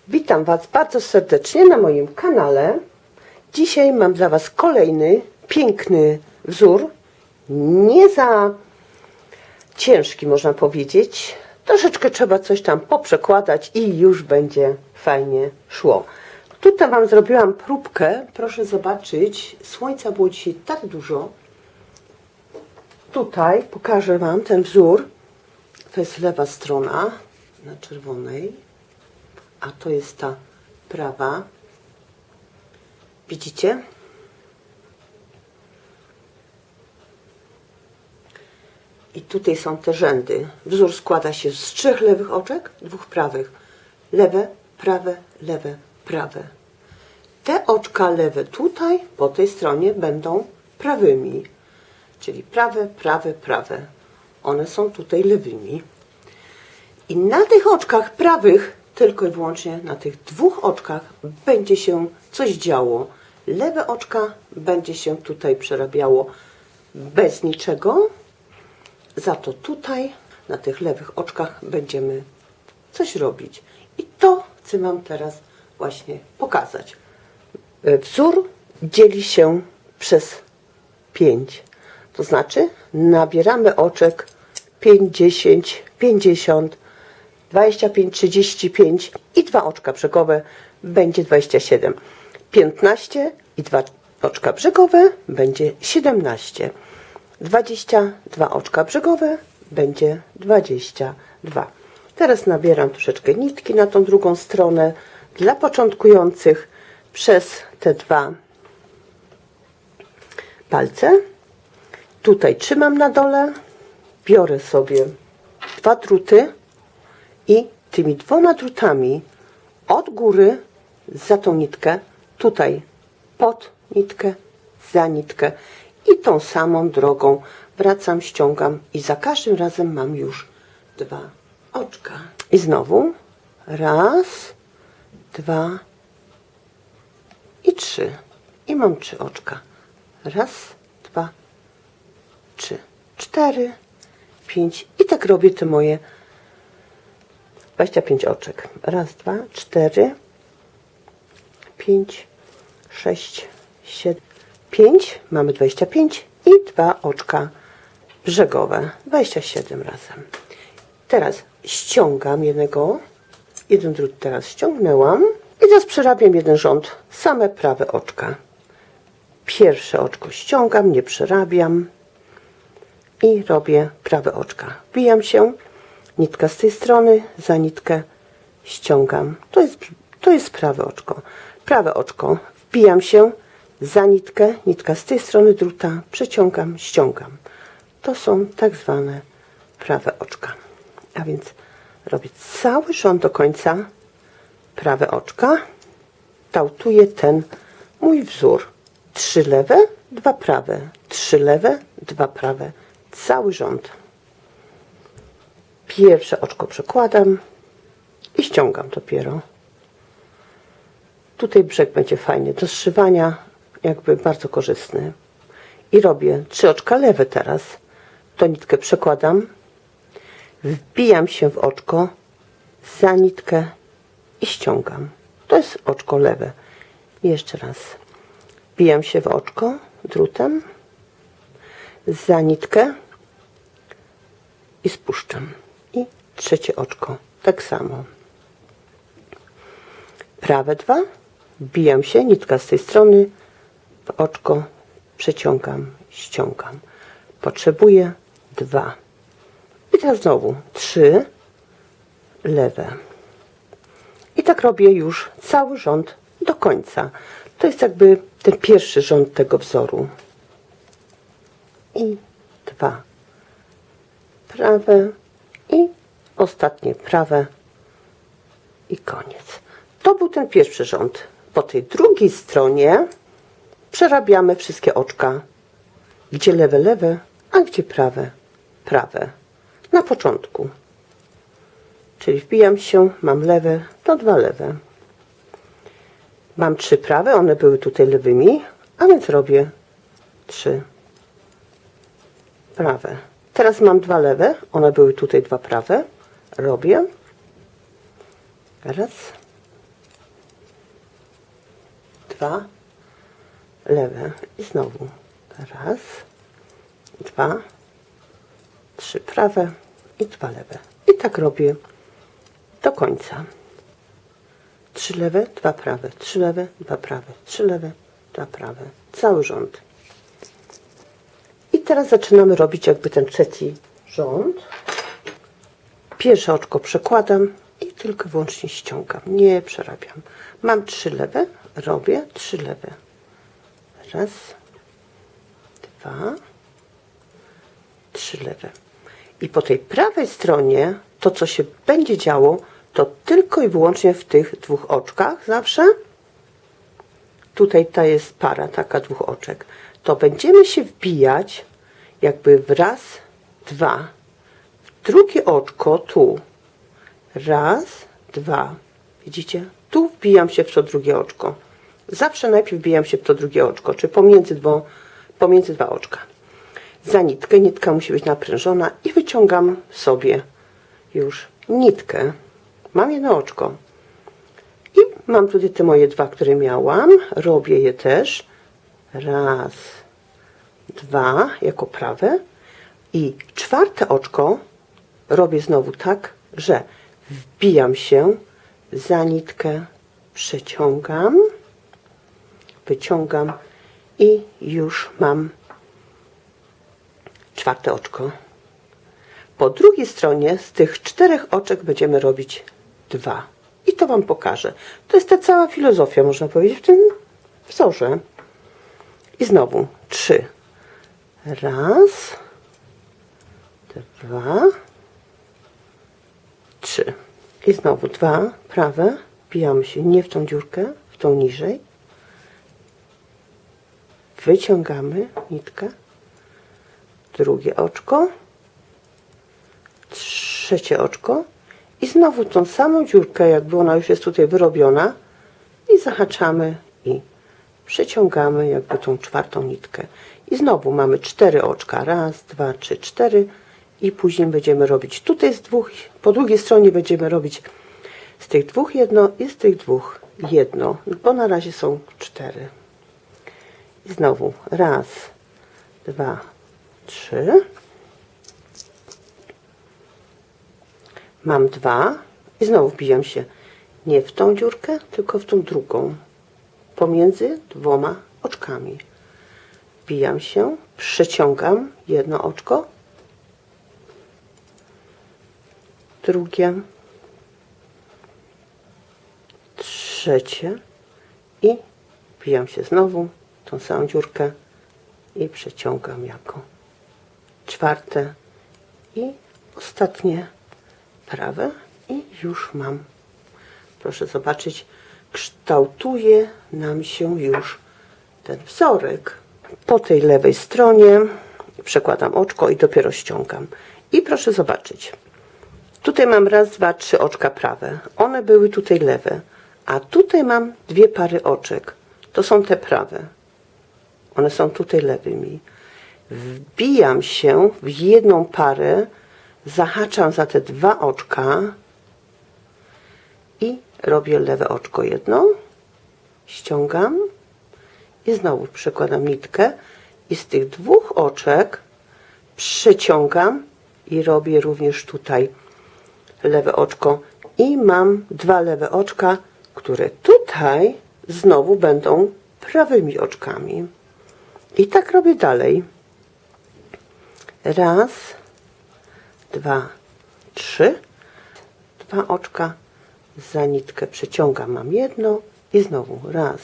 Witam Was bardzo serdecznie na moim kanale. Dzisiaj mam dla Was kolejny piękny wzór. Nie za ciężki, można powiedzieć. Troszeczkę trzeba coś tam poprzekładać i już będzie fajnie szło. Tutaj Wam zrobiłam próbkę. Proszę zobaczyć, słońca było dzisiaj tak dużo. Tutaj pokażę Wam ten wzór. To jest lewa strona na czerwonej, a to jest ta prawa. Widzicie? I tutaj są te rzędy. Wzór składa się z 3 lewych oczek, 2 prawych. Lewe, prawe, lewe, prawe. Te oczka lewe tutaj, po tej stronie, będą prawymi. Czyli prawe, prawe, prawe. One są tutaj lewymi. I na tych oczkach prawych, tylko i wyłącznie na tych 2 oczkach, będzie się coś działo. Lewe oczka będzie się tutaj przerabiało bez niczego. Za to tutaj, na tych lewych oczkach, będziemy coś robić. I to chcę Wam teraz właśnie pokazać. Wzór dzieli się przez 5. To znaczy nabieramy oczek 5, 10, 50, 25, 35 i 2 oczka brzegowe będzie 27. 15 i 2 oczka brzegowe będzie 17. 22 oczka brzegowe będzie 22. Teraz nabieram troszeczkę nitki na tą drugą stronę dla początkujących przez te 2 palce. Tutaj trzymam na dole, biorę sobie 2 druty i tymi 2 drutami od góry za tą nitkę, tutaj pod nitkę, za nitkę i tą samą drogą wracam, ściągam i za każdym razem mam już 2 oczka. I znowu raz, 2 i 3. I mam 3 oczka. Raz, 2, 3, 4, 5 i tak robię te moje 25 oczek. Raz, 2, 4, 5, 6, 7, 5. Mamy 25 i 2 oczka brzegowe. 27 razem. Teraz ściągam jeden drut teraz ściągnęłam i teraz przerabiam jeden rząd, same prawe oczka. Pierwsze oczko ściągam, nie przerabiam i robię prawe oczka. Wbijam się, nitka z tej strony, za nitkę ściągam. To jest prawe oczko. Prawe oczko, wbijam się, za nitkę, nitka z tej strony druta, przeciągam, ściągam. To są tak zwane prawe oczka. A więc robię cały rząd do końca, prawe oczka, tautuję ten mój wzór. 3 lewe, 2 prawe, 3 lewe, 2 prawe, cały rząd. Pierwsze oczko przekładam i ściągam dopiero. Tutaj brzeg będzie fajny do zszywania, jakby bardzo korzystny. I robię 3 oczka lewe teraz. To nitkę przekładam, wbijam się w oczko, za nitkę i ściągam. To jest oczko lewe. I jeszcze raz. Wbijam się w oczko drutem, za nitkę i spuszczam. I trzecie oczko tak samo. Prawe 2, wbijam się, nitka z tej strony, w oczko przeciągam, ściągam. Potrzebuję 2. I teraz znowu 3 lewe. I tak robię już cały rząd do końca. To jest jakby ten pierwszy rząd tego wzoru. I 2 prawe i ostatnie prawe i koniec. To był ten pierwszy rząd. Po tej drugiej stronie przerabiamy wszystkie oczka. Gdzie lewe, lewe, a gdzie prawe, prawe. Na początku. Czyli wbijam się, mam lewe, to 2 lewe. Mam 3 prawe, one były tutaj lewymi, a więc robię 3 prawe. Teraz mam 2 lewe, one były tutaj 2 prawe. Robię raz, 2 lewe i znowu raz, 2, 3 prawe i 2 lewe. I tak robię do końca. 3 lewe, 2 prawe, 3 lewe, 2 prawe, 3 lewe, 2 prawe. Cały rząd. I teraz zaczynamy robić jakby ten trzeci rząd. Pierwsze oczko przekładam i tylko wyłącznie ściągam. Nie przerabiam. Mam 3 lewe, robię 3 lewe. Raz, 2, 3 lewe. I po tej prawej stronie to, co się będzie działo, to tylko i wyłącznie w tych dwóch oczkach zawsze. Tutaj ta jest para, taka dwóch oczek. To będziemy się wbijać jakby w raz, 2. W drugie oczko tu. Raz, 2. Widzicie? Tu wbijam się w to drugie oczko. Zawsze najpierw wbijam się w to drugie oczko, czy pomiędzy dwa oczka. Za nitkę, nitka musi być naprężona i wyciągam sobie już nitkę. Mam jedno oczko. I mam tutaj te moje 2, które miałam. Robię je też. Raz, 2 jako prawe. I czwarte oczko robię znowu tak, że wbijam się za nitkę, przeciągam, wyciągam i już mam czwarte oczko. Po drugiej stronie z tych 4 oczek będziemy robić 2. I to Wam pokażę. To jest ta cała filozofia, można powiedzieć, w tym wzorze. I znowu 3. Raz, 2, 3. I znowu 2 prawe. Wbijamy się nie w tą dziurkę, w tą niżej. Wyciągamy nitkę. Drugie oczko. Trzecie oczko. I znowu tą samą dziurkę, jakby ona już jest tutaj wyrobiona. I zahaczamy i przeciągamy jakby tą czwartą nitkę. I znowu mamy 4 oczka. Raz, 2, 3, 4. I później będziemy robić tutaj z 2. Po drugiej stronie będziemy robić z tych 2 jedno i z tych 2 jedno. Bo na razie są 4. I znowu raz, 2, 3. Mam 2 i znowu wbijam się nie w tą dziurkę, tylko w tą drugą. Pomiędzy 2 oczkami. Wbijam się, przeciągam jedno oczko, drugie, trzecie i wbijam się znowu w tą samą dziurkę i przeciągam jako czwarte i ostatnie prawe i już mam, proszę zobaczyć, kształtuje nam się już ten wzorek. Po tej lewej stronie przekładam oczko i dopiero ściągam. I proszę zobaczyć, tutaj mam raz, 2, 3 oczka prawe. One były tutaj lewe, a tutaj mam 2 pary oczek. To są te prawe. One są tutaj lewymi. Wbijam się w jedną parę, zahaczam za te 2 oczka i robię lewe oczko jedno, ściągam i znowu przekładam nitkę i z tych 2 oczek przeciągam i robię również tutaj lewe oczko i mam 2 lewe oczka, które tutaj znowu będą prawymi oczkami. I tak robię dalej. Raz, 2, 3. 2 oczka za nitkę przeciągam, mam jedno i znowu raz,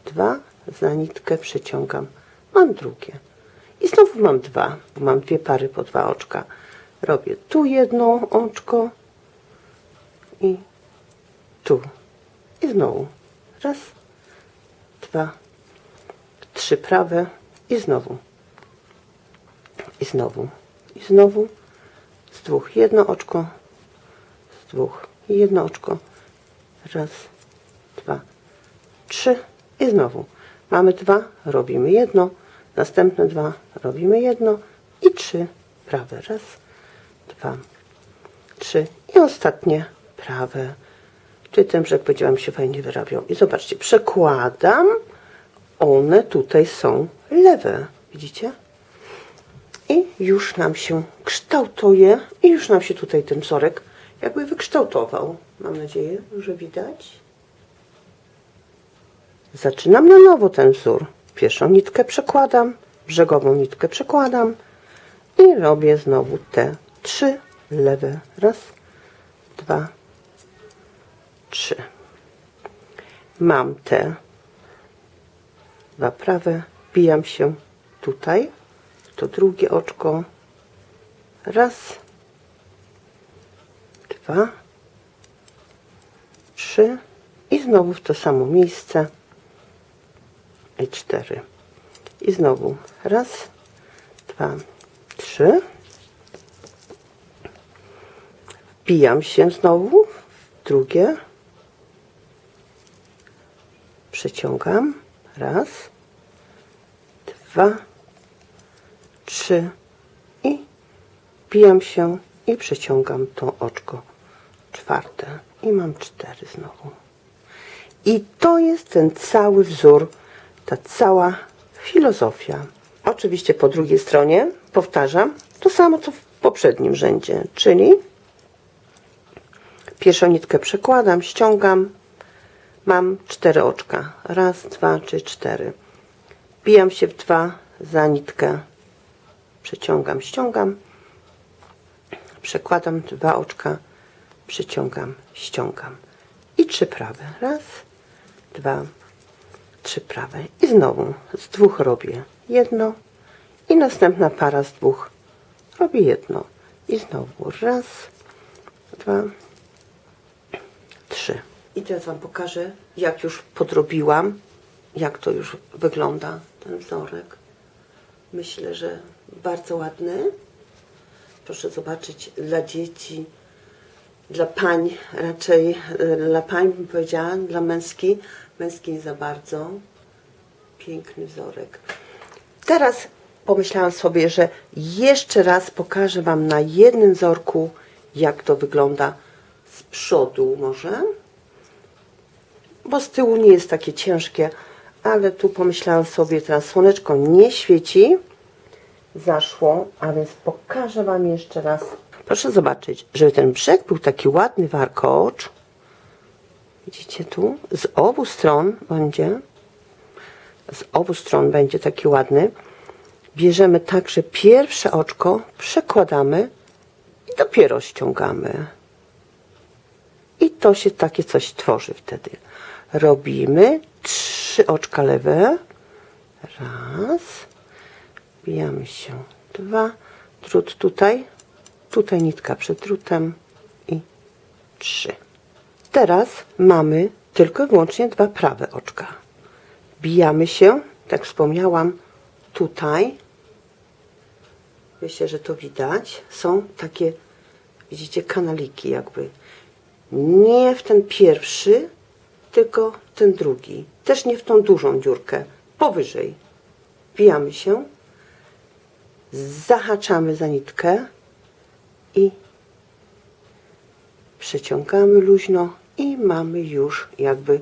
2, za nitkę przeciągam, mam drugie. I znowu mam 2, bo mam 2 pary po 2 oczka. Robię tu jedno oczko i tu. I znowu raz, 2, 3 prawe i znowu. I znowu. I znowu z 2 jedno oczko, z 2 jedno oczko. Raz, 2, 3 i znowu. Mamy 2, robimy jedno, następne 2, robimy jedno i 3 prawe. Raz, 2, 3 i ostatnie prawe. Czyli ten brzeg będzie Wam się fajnie wyrabiał. I zobaczcie, przekładam. One tutaj są lewe. Widzicie? I już nam się kształtuje. I już nam się tutaj ten wzorek jakby wykształtował. Mam nadzieję, że widać. Zaczynam na nowo ten wzór. Pierwszą nitkę przekładam, brzegową nitkę przekładam i robię znowu te 3 lewe. Raz, 2, 3. Mam te 2 prawe, wbijam się tutaj, to drugie oczko. Raz, 2, 3 i znowu w to samo miejsce. I 4. I znowu raz, 2, 3. Wbijam się znowu w drugie. Przeciągam. Raz, 2, 3 i wbijam się i przeciągam to oczko czwarte. I mam 4 znowu. I to jest ten cały wzór, ta cała filozofia. Oczywiście po drugiej stronie powtarzam to samo, co w poprzednim rzędzie, czyli pierwszą nitkę przekładam, ściągam, mam 4 oczka. Raz, 2, 3, 4. Wbijam się w 2 za nitkę, przeciągam, ściągam, przekładam 2 oczka, przeciągam, ściągam i 3 prawe. Raz, 2, 3 prawe i znowu z 2 robię jedno i następna para z 2 robię jedno i znowu raz, 2, 3. I teraz Wam pokażę, jak już podrobiłam, jak to już wygląda ten wzorek. Myślę, że bardzo ładny. Proszę zobaczyć, dla dzieci, dla pań raczej, dla pań bym powiedziała, dla męskiej nie za bardzo. Piękny wzorek. Teraz pomyślałam sobie, że jeszcze raz pokażę Wam na jednym wzorku, jak to wygląda z przodu może. Bo z tyłu nie jest takie ciężkie, ale tu pomyślałam sobie, teraz słoneczko nie świeci, zaszło, a więc pokażę Wam jeszcze raz. Proszę zobaczyć, żeby ten brzeg był taki ładny warkocz. Widzicie tu? Z obu stron będzie taki ładny. Bierzemy także pierwsze oczko, przekładamy i dopiero ściągamy. I to się takie coś tworzy wtedy. Robimy 3 oczka lewe. Raz. Wbijamy się. 2. Drut tutaj. Tutaj nitka przed drutem. I 3. Teraz mamy tylko i wyłącznie 2 prawe oczka. Wbijamy się, tak wspomniałam, tutaj. Myślę, że to widać. Są takie, widzicie, kanaliki jakby. Nie w ten pierwszy, tylko ten drugi. Też nie w tą dużą dziurkę. Powyżej. Wbijamy się. Zahaczamy za nitkę. I przeciągamy luźno. I mamy już jakby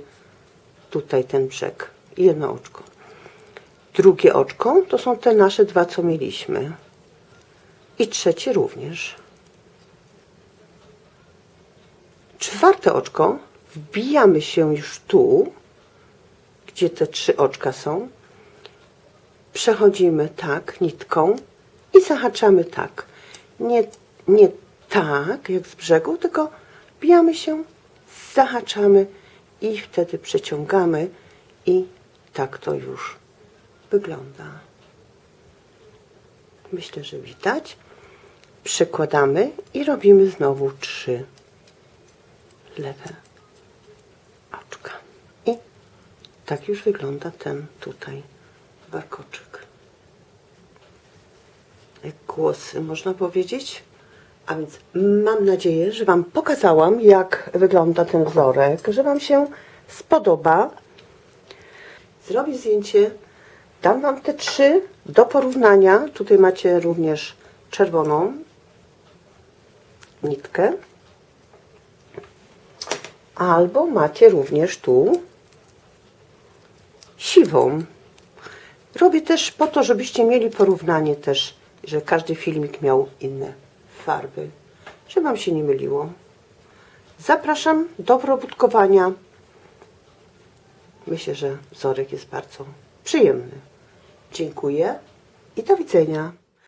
tutaj ten brzeg. Jedno oczko. Drugie oczko to są te nasze 2, co mieliśmy. I trzecie również. Czwarte oczko wbijamy się już tu, gdzie te 3 oczka są. Przechodzimy tak nitką i zahaczamy tak. Nie tak jak z brzegu, tylko wbijamy się, zahaczamy i wtedy przeciągamy i tak to już wygląda. Myślę, że widać. Przekładamy i robimy znowu 3 lewe oczka. I tak już wygląda ten tutaj warkoczyk. Jak głosy, można powiedzieć. A więc mam nadzieję, że Wam pokazałam, jak wygląda ten wzorek, że Wam się spodoba. Zrobię zdjęcie, dam Wam te 3 do porównania. Tutaj macie również czerwoną nitkę. Albo macie również tu siwą. Robię też po to, żebyście mieli porównanie też, że każdy filmik miał inne farby, żeby wam się nie myliło. Zapraszam do probótkowania. Myślę, że wzorek jest bardzo przyjemny. Dziękuję i do widzenia.